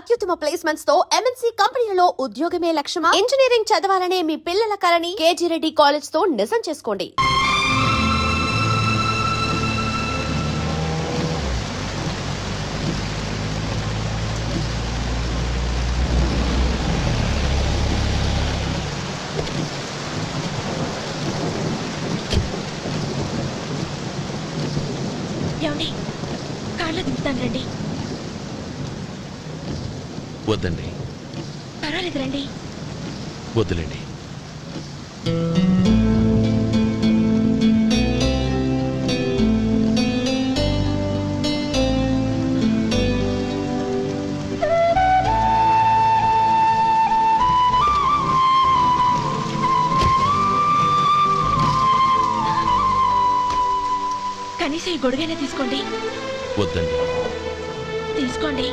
అత్యుత్తమ ప్లేస్మెంట్స్ తో ఎంఎన్సీ కంపెనీలలో ఉద్యోగమే లక్ష్యమా? ఇంజనీరింగ్ చదవాలనే మీ పిల్లల కలని కేజీ రెడ్డి కాలేజ్ తో నిజం చేసుకోండి. ఏమండి, కార్లో దింపుతాను రండి. వద్దండి. పర్వాలేదు రండి. వద్దులేండి. కనీసం ఈ గొడుగైనా తీసుకోండి. వద్దండి. తీసుకోండి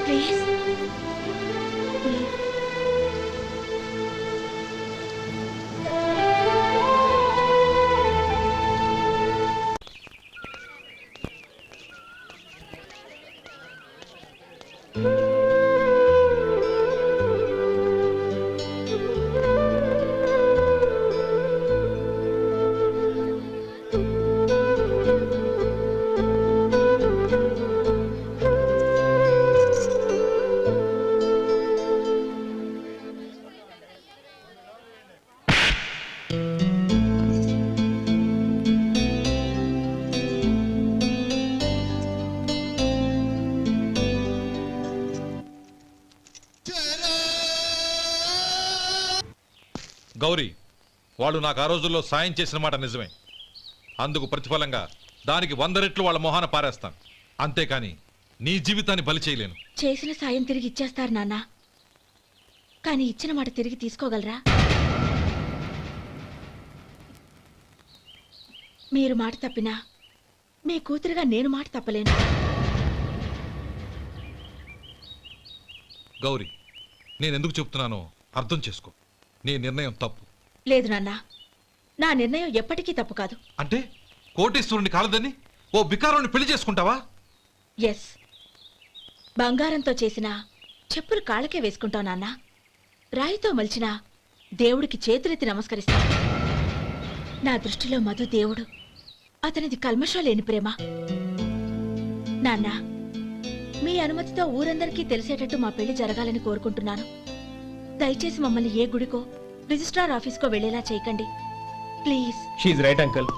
ప్లీజ్. గౌరీ, వాళ్ళు నాకు ఆ రోజుల్లో సాయం చేసిన మాట నిజమే. అందుకు ప్రతిఫలంగా దానికి 100 రెట్లు వాళ్ళ మొహాన పారేస్తాను. అంతేకాని నీ జీవితాన్ని బలి చేయలేను. చేసిన సాయం తిరిగి ఇచ్చేస్తారు నాన్న, కానీ ఇచ్చిన మాట తిరిగి తీసుకోగలరా? మీరు మాట తప్పినా మీ కూతురుగా నేను మాట తప్పలేను. గౌరీ, నేనెందుకు చెప్తున్నానో అర్థం చేసుకో. నీ నిర్ణయం తప్పు. లేదు నాన్న, నా నిర్ణయం ఎప్పటికీ తప్పు కాదు. అంటే కోటేశ్వరుని కాలదని ఓ బికారుని పెళ్లి చేసుకుంటావా? ఎస్, బంగారంతో చేసిన చెప్పులు కాళ్ళకే వేసుకుంటావు నాన్న. రాయితో మలిచిన దేవుడికి చేతులెత్తి నమస్కరిస్తా. నా దృష్టిలో మధు దేవుడు, అతనిది కల్మషం లేని ప్రేమ. నాన్న, మీ అనుమతితో ఊరందరికీ తెలిసేటట్టు మా పెళ్లి జరగాలని కోరుకుంటున్నాను. దయచేసి మమ్మల్ని ఏ గుడికో రిజిస్ట్రార్ ఆఫీస్కో వెళ్లేలా చేయకండి ప్లీజ్. షీఈ్ రైట్ అంకుల్.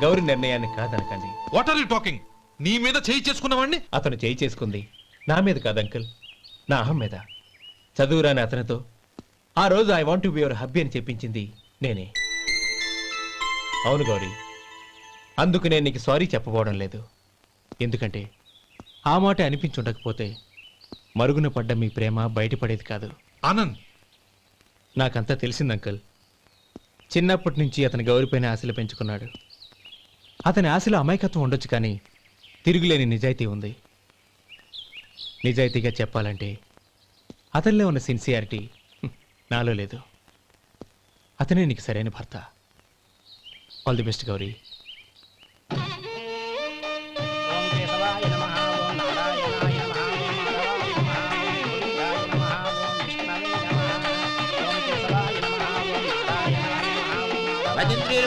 గౌరి నిర్ణయాన్ని కాదనకండి. What are you talking? నీ మీద చేయి చేసుకున్నవాడిని అతను చేయి చేసుకుంది నా మీద కాదు అంకుల్, నా అహం మీద. చదువురాని అతనితో ఆ రోజు I want to be your hubby అని చెప్పించింది నేనే. అవును గౌరీ, అందుకు నేను నీకు సారీ చెప్పబోవడం లేదు. ఎందుకంటే ఆ మాట అనిపించుండకపోతే మరుగున పడ్డ మీ ప్రేమ బయటపడేది కాదు. ఆనంద్, నాకంతా తెలిసింది అంకుల్. చిన్నప్పటి నుంచి అతని గౌరిపైన ఆశలు పెంచుకున్నాడు. అతని ఆశలో అమాయకత్వం ఉండొచ్చు, కానీ తిరుగులేని నిజాయితీ ఉంది. నిజాయితీగా చెప్పాలంటే అతనిలో ఉన్న సిన్సియారిటీ నాలో లేదు. అతనే నీకు సరైన భర్త. All the best Gauri.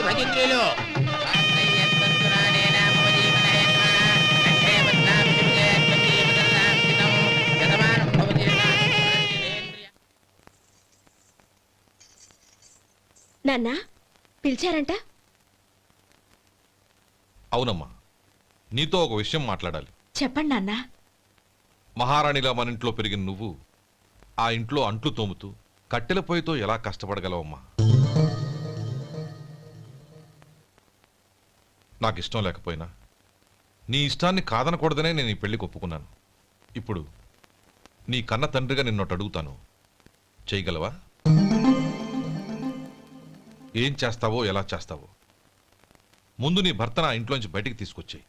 భజంత్రీలు నాన్న, పిలిచారంట? అవునమ్మా, నీతో ఒక విషయం మాట్లాడాలి. చెప్పండి నాన్న. మహారాణిలా మన ఇంట్లో పెరిగిన నువ్వు ఆ ఇంట్లో అంట్లు తోముతూ కట్టెల పొయ్యితో ఎలా కష్టపడగలవమ్మా? నాకు ఇష్టం లేకపోయినా నీ ఇష్టాన్ని కాదనకూడదనే నేను ఈ పెళ్లికి ఒప్పుకున్నాను. ఇప్పుడు నీ కన్న తండ్రిగా నిన్నొట్టు అడుగుతాను, చేయగలవా? ఏం చేస్తావో, ఎలా చేస్తావో ముందు నీ భర్త నా ఇంట్లోంచి బయటికి తీసుకొచ్చేయి.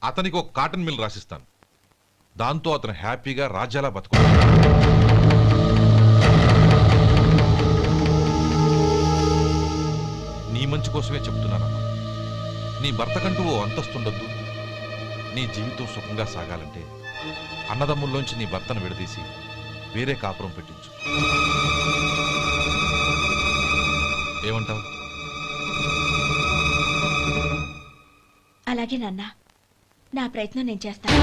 అతనికి ఒక కాటన్ మిల్ రాసిస్తాను. దాంతో అతను హ్యాపీగా రాజ్యాలా బతుకుతాడు. నీ మంచి కోసమే చెప్తున్నానమ్మా. నీ భర్తకంటూ ఓ అంతస్తుండొద్దు. నీ జీవితం సుఖంగా సాగాలంటే అన్నదమ్ముల్లోంచి నీ భర్తను విడదీసి వేరే కాపురం పెట్టించు. ఏమంటావు? అలాగే నాన్న, నా ప్రయత్నం నేను చేస్తాను.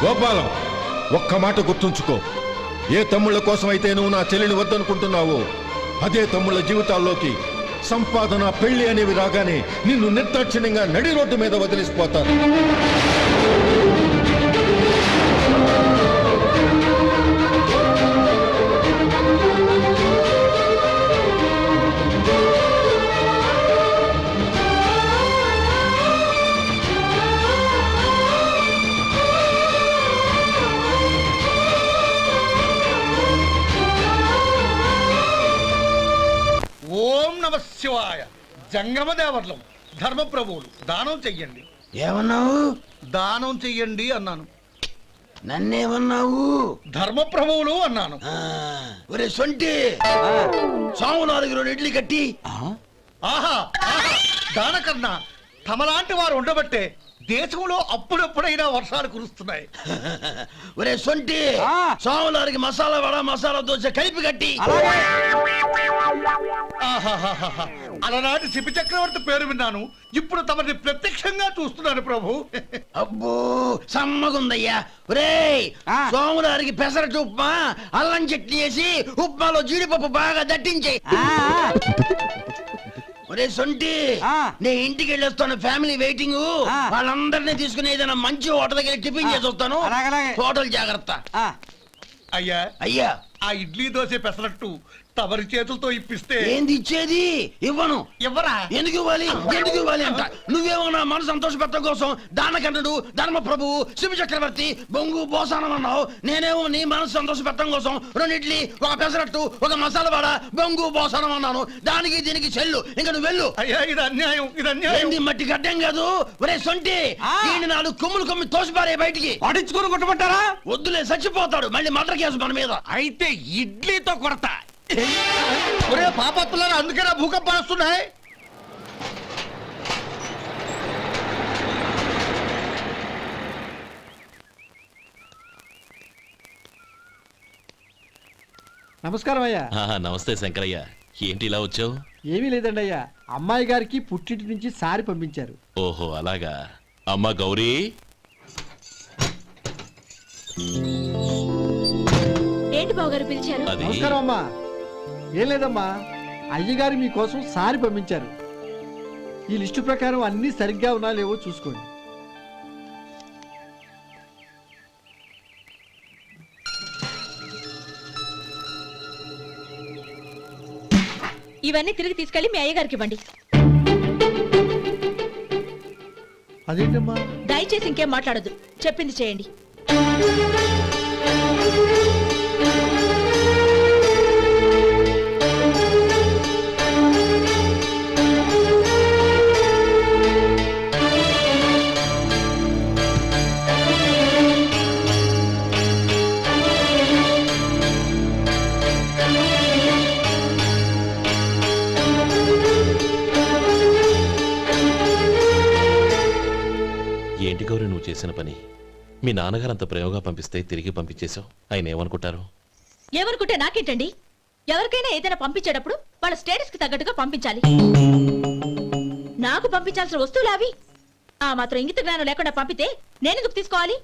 గోపాలం, ఒక్క మాట గుర్తుంచుకో. ఏ తమ్ముళ్ళ కోసమైతే నువ్వు నా చెల్లిని వద్దనుకుంటున్నావో అదే తమ్ముళ్ళ జీవితాల్లోకి సంపాదన, పెళ్లి అనేవి రాగానే నిన్ను నిర్దాక్షిణ్యంగా నడి రోడ్డు మీద వదిలేసిపోతారు. ఓం నమ శివాయ. జంగమ దేవర్లం, ధర్మప్రభువులు, దానం చెయ్యండి. ఏమన్నావు? దానం చెయ్యండి అన్నాను. నన్నేమన్నావు? ధర్మప్రభువులు అన్నాను. ఒరే సొంటి, సాము 4 ఇడ్లీ కట్టి. ఆహా ఆహా, దానకన్నా తమలాంటి వారు ఉండబట్టే దేశంలో అప్పుడప్పుడైనా వర్షాలు కురుస్తున్నాయి. ఒరే సొంటి, సాము 4 మసాలా వడ, మసాలా దోశ కలిపి కట్టి. ఆహాహాహా, అలనాటి శిపి చక్రవర్తి పేరు విన్నాను, ఇప్పుడు తమని ప్రత్యక్షంగా చూస్తున్నాను ప్రభు. అబ్బో సమ్మగుందయ్యా. ఒరే సోము 4 పెసరట్టు ఉప్మా, అల్లం చట్నీ వేసి ఉప్మాలో జీడిపప్పు బాగా దట్టించే. ఒరే సొంటి, నేను ఇంటికి వెళ్ళొస్తాను, ఫ్యామిలీ వెయిటింగ్. వాళ్ళందరినీ తీసుకుని ఏదైనా మంచి హోటల్ దగ్గర టిఫిన్ చేసి వస్తాను. హోటల్ జాగ్రత్త. అయ్యా అయ్యా, ఆ ఇడ్లీ దోశ పెసరట్టు తమరి చేతులతో ఇప్పిస్తే. ఏంది ఇచ్చేది? ఇవ్వను. ఎవరా? ఎందుకు ఇవ్వాలి? ఎందుకు ఇవ్వాలి అంట. నువ్వేమో నా మనసు సంతోషపెట్టడం కోసం దానకన్నుడు, ధర్మ ప్రభువు, శివ చక్రవర్తి, బొంగు బోసానం అన్నావు. నేనేమో నీ మనసు సంతోషపెట్టడం కోసం 2 ఇడ్లీ, 1 పెసరట్టు, 1 మసాలా వడ, బొంగు బోసానం అన్నాను. దానికి దీనికి చెల్లు. ఇంకా నువ్వు వెళ్ళు. అయ్యా ఇది అన్యాయం, ఇది అన్యాయం. ఏంది మట్టి గడ్డం కాదు. ఒరే సొంటి, దీన్ని 4 కొమ్ములు కొమ్మి తోసిపారే బయటికి. పడించుకుని కొట్టమంటారా? వద్దులే, చచ్చిపోతాడు. మళ్ళీ మర్డర్ కేసు మన మీద. అయితే ఇడ్లీతో కొడతా. ఒరే పాపత్తులారా, అందుకేనా భూకంపాలు వస్తున్నాయి? నమస్కారం అయ్యా. నమస్తే శంకరయ్య, ఏంటి ఇలా వచ్చావు? ఏమీ లేదండి అయ్యా, అమ్మాయి గారికి పుట్టింటి నుంచి సారి పంపించారు. ఓహో అలాగా. అమ్మా గౌరీ, ఏంటి బావగారు పిలిచారు? అది నమస్కారం అమ్మా. ఏం లేదమ్మా, అయ్యగారు మీకోసం సారి పంపించారు. ఈ లిస్టు ప్రకారం అన్ని సరిగ్గా ఉన్నా లేవో చూసుకోండి. ఇవన్నీ తిరిగి తీసుకెళ్లి మీ అయ్యగారికి ఇవ్వండి. అదేంటమ్మా? దయచేసి ఇంకేం మాట్లాడొద్దు, చెప్పింది చేయండి. ఏంటి గౌరీ నువ్వు చేసిన పని? మీ నాన్నగారు అంత ప్రేమగా పంపిస్తే తిరిగి పంపించేశావు. ఆయన ఏమనుకుంటారు? ఏమనుకుంటే నాకేంటండి? ఎవరికైనా ఏదైనా పంపించేటప్పుడు వాళ్ళ స్టేటస్ కి తగ్గట్టుగా పంపించాలి. నాకు పంపించాల్సిన వస్తువులు అవి. ఆ మాత్రం ఇంగిత జ్ఞానం లేకుండా పంపితే నేనెందుకు తీసుకోవాలి?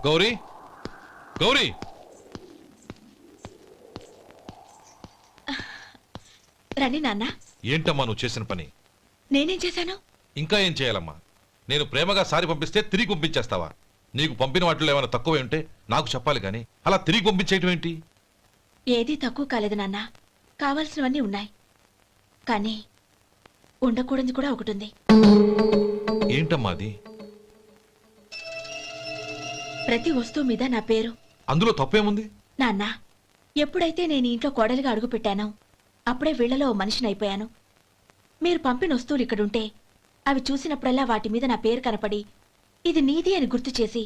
గౌరీ, గౌరీ, రండి నాన్న. ఏంటమ్మా నువ్వు చేసిన పని? నేనేం చేశాను? ఇంకా ఏం చేయాలమ్మా? నేను ప్రేమగా సారి పంపిస్తే తిరిగి పంపించేస్తావా? నీకు పంపిన వాటిలో ఏమైనా తక్కువ ఉంటే నాకు చెప్పాలి కానీ అలా తిరిగి పంపించేయటం ఏంటి? ఏదీ తక్కువ కాలేదు నాన్న, కావాల్సినవన్నీ ఉన్నాయి. కానీ ఉండకూడదు కూడా ఒకటి ఉంది. ఏంటమ్మా అది? ప్రతి వస్తువు మీద నా పేరు. అందులో తప్పేముంది? నాన్న, ఎప్పుడైతే నేను ఇంట్లో కోడలిగా అడుగు పెట్టానో అప్పుడే వీళ్లలో ఓ మనిషిని అయిపోయాను. మీరు పంపిన వస్తువులు ఇక్కడుంటే అవి చూసినప్పుడల్లా వాటి మీద నా పేరు కనపడి ఇది నీది అని గుర్తు చేసి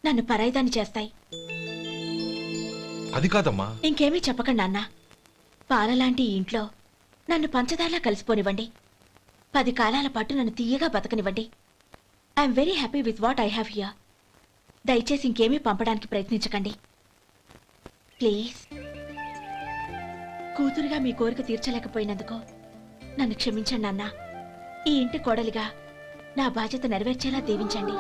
నన్ను పరాయిదాన్ని చేస్తాయి. అది కాదమ్మా. ఇంకేమీ చెప్పకండి నాన్న. పాలలాంటి ఈ ఇంట్లో నన్ను పంచదారలా కలిసిపోనివ్వండి. 10 కాలాల పాటు నన్ను తీయగా బతకనివ్వండి. I'm very happy with what I have here. దయచేసి ఇంకేమీ పంపడానికి ప్రయత్నించకండి ప్లీజ్. కూతురుగా మీ కోరిక తీర్చలేకపోయినందుకు నన్ను క్షమించండి నాన్న. ఈ ఇంటి కోడలిగా నా బాధ్యత నెరవేర్చేలా దీవించండి.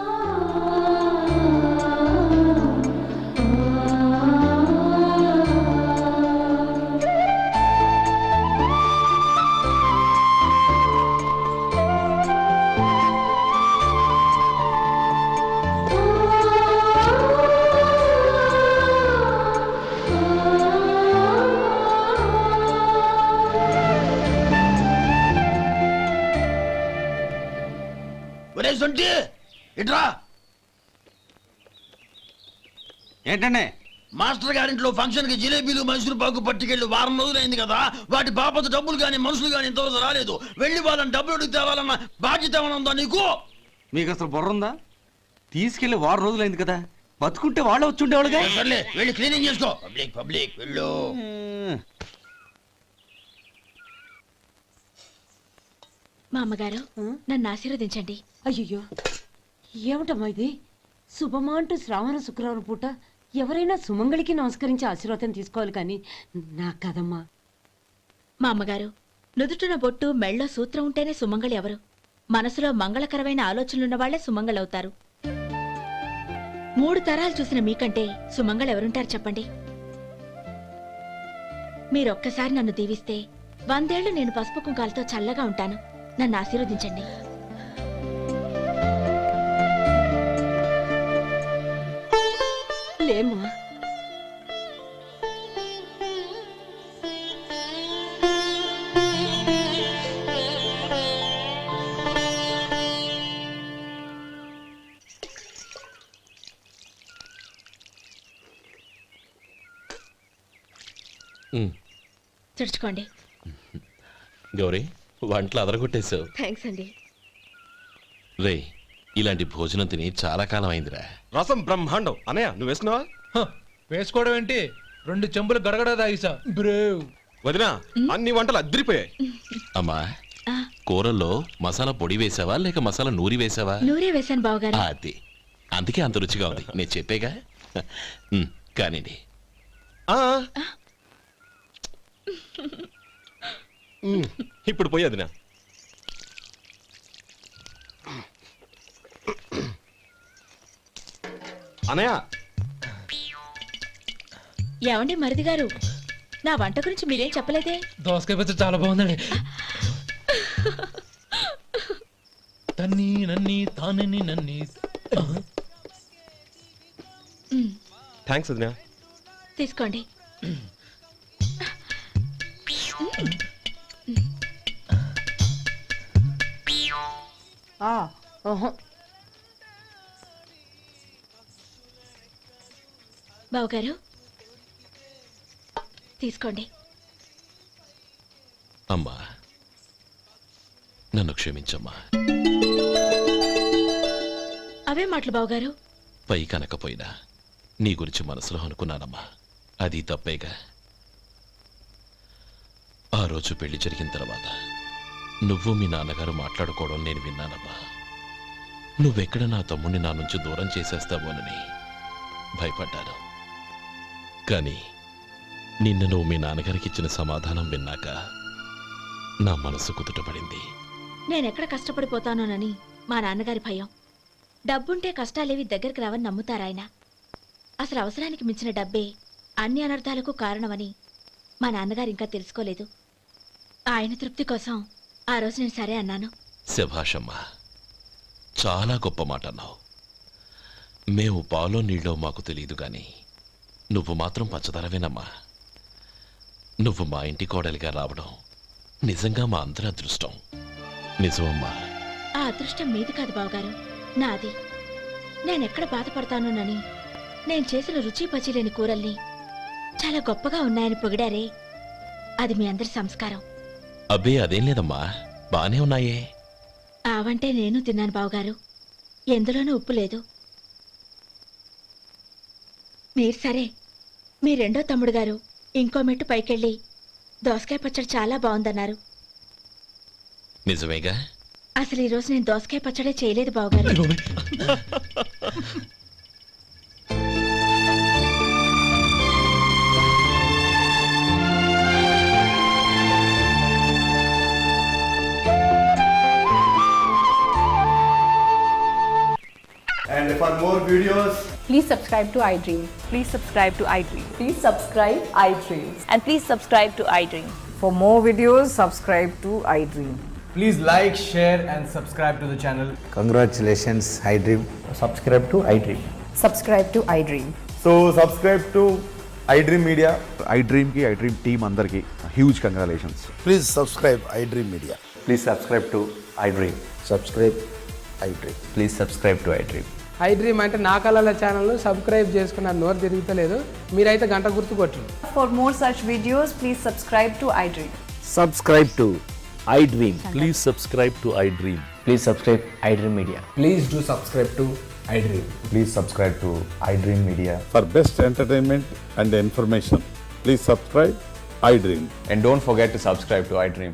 ఒరే సొంటి ఇట్రా. ఏంటండి? మాస్టర్ గారింట్లో ఫంక్షన్ కి జిలేబీలు మైసూరు పాకు పట్టుకెళ్ళి వారం రోజులైంది కదా. వాటి బాపత డబ్బులు కానీ మనుషులు కానీ ఇంతవరకు రాలేదు. వెళ్ళి వాళ్ళని డబ్బులు అడిగి తేవాలన్న బాధ్యత ఏమైనా ఉందా నీకు? మీకు అసలు బుర్ర ఉందా? తీసుకెళ్లి 6 రోజులైంది కదా, బతుకుంటే వాళ్ళే వచ్చి ఉండేవాళ్ళుగా. సర్లే వెళ్ళి క్లీనింగ్ చేసుకో. పబ్లిక్ పబ్లిక్ వెళ్ళు. మా అమ్మగారు నన్ను ఆశీర్వదించండి. అయ్యో ఏమిటమ్మా ఇది? శుభమా అంటూ శ్రావణ శుక్రవారం పూట ఎవరైనా సుమంగళికి నమస్కరించి ఆశీర్వాదం తీసుకోవాలి కానీ నా కదమ్మా. మా అమ్మగారు నుదుటిన బొట్టు మెళ్ళో సూత్రం ఉంటేనే సుమంగళి ఎవరు? మనసులో మంగళకరమైన ఆలోచనలున్న వాళ్లే సుమంగళవుతారు. 3 తరాలు చూసిన మీకంటే సుమంగళ ఎవరుంటారు చెప్పండి? మీరొక్కసారి నన్ను దీవిస్తే 100 ఏళ్లు నేను పసుపు కుంకాలతో చల్లగా ఉంటాను. నన్ను ఆశీర్వదించండి. లేమ్మా. తుడుచుకోండి. గౌరీ, వంటలు అదరగొట్టేశావు. థ్యాంక్స్ అండి. రే, ఇలాంటి భోజనం తిని చాలా కాలం అయిందిరా. రసం బ్రహ్మాండం. అనయ్య నువ్వు వేసుకున్నావా? వేసుకోవడం ఏంటి, 2 చెంబులు గడగడ తాగిసా. బ్రేవ్ వదినా, అన్ని వంటలు అద్దరిపోయాయి. అమ్మా, ఆ, కూరల్లో మసాలా పొడి వేసావా లేక మసాలా నూరి వేసావా? నూరే వేశాను బావగారు. అది అందుకే అంత రుచిగా ఉంది. నేను చెప్పేగా. కానివ్వండి. ఆ. ఇప్పుడు పోయి వదినా. అనయ్య, ఏమండి మరిది గారు, నా వంట గురించి మీరేం చెప్పలేదే? దోసకాయ పచ్చడి చాలా బాగుందండి. తన్ని నన్ని తానని నన్ని. థ్యాంక్స్ వదినా. తీసుకోండి. బావగారు తీసుకోండి. అమ్మా, నన్ను క్షమించమ్మా. అవే మాటలు బావగారు. పై కనకపోయినా నీ గురించి మనసులో అనుకున్నానమ్మా. అది తప్పేగా. ఆ రోజు పెళ్లి జరిగిన తర్వాత నువ్వు మీ నాన్నగారు మాట్లాడుకోవడం నేను విన్నానమ్మా. నువ్వెక్కడ నా తమ్ముడిని నా నుంచి దూరం చేసేస్తావోనని భయపడ్డాను. కానీ నిన్న నువ్వు మీ నాన్నగారికి ఇచ్చిన సమాధానం విన్నాక నా మనసు కుదుటపడింది. నేనెక్కడ కష్టపడిపోతానోనని మా నాన్నగారి భయం. డబ్బుంటే కష్టాలేవి దగ్గరికి రావని నమ్ముతారాయన. అసలు అవసరానికి మించిన డబ్బే అన్ని అనర్థాలకు కారణమని మా నాన్నగారు ఇంకా తెలుసుకోలేదు. ఆయన తృప్తి కోసం ఆ రోజు నేను సరే అన్నాను. శభాషమ్మా, చాలా గొప్ప మాట అన్నావు. మేము పాలో నీళ్ళో మాకు తెలియదు గాని నువ్వు మాత్రం పచ్చదనవేనమ్మా. నువ్వు మా ఇంటి కోడలిగా రావడం నిజంగా మా అందరి అదృష్టం. నిజమమ్మా. ఆ అదృష్టం మీది కాదు బావగారు, నాది. నేనెక్కడ బాధపడతానోనని నేను చేసిన రుచి పచిలేని కూరల్ని చాలా గొప్పగా ఉన్నాయని పొగిడారే, అది మీ అందరి సంస్కారం. అబ్బే అదేం లేదమ్మా, బానే ఉన్నాయే. ఆవంటే నేను తిన్నాను బావగారు, ఎందులోనూ ఉప్పు లేదు. మీరు సరే, మీ రెండో తమ్ముడు గారు ఇంకో మెట్టు పైకెళ్ళి దోసకాయ పచ్చడి చాలా బాగుందన్నారు. నిజమేగా? అసలు ఈరోజు నేను దోసకాయ పచ్చడే చేయలేదు బావగారు. And for more videos, Please subscribe to iDream. Please subscribe to iDream. Please subscribe iDream. And please subscribe to iDream. For more videos, subscribe to iDream. Please like, share and subscribe to the channel. Congratulations iDream. Subscribe to iDream. Subscribe to iDream. So subscribe to iDream media. iDreamకి iDream team అందరికి huge congratulations. Please subscribe iDream media. Please subscribe to iDream. Subscribe iDream. Please subscribe to iDream. iDream అంటే నా కళల channel subscribe చేసుకున్న నోరు తిరుగుతలేదు, మీరైతే గంట గుర్తు కొట్టండి. For more such videos, please subscribe to iDream. Subscribe to iDream. Please subscribe to iDream. Please subscribe iDream media. Please do subscribe to iDream. Please subscribe to iDream media. For best entertainment and information please subscribe iDream. And don't forget to subscribe to iDream.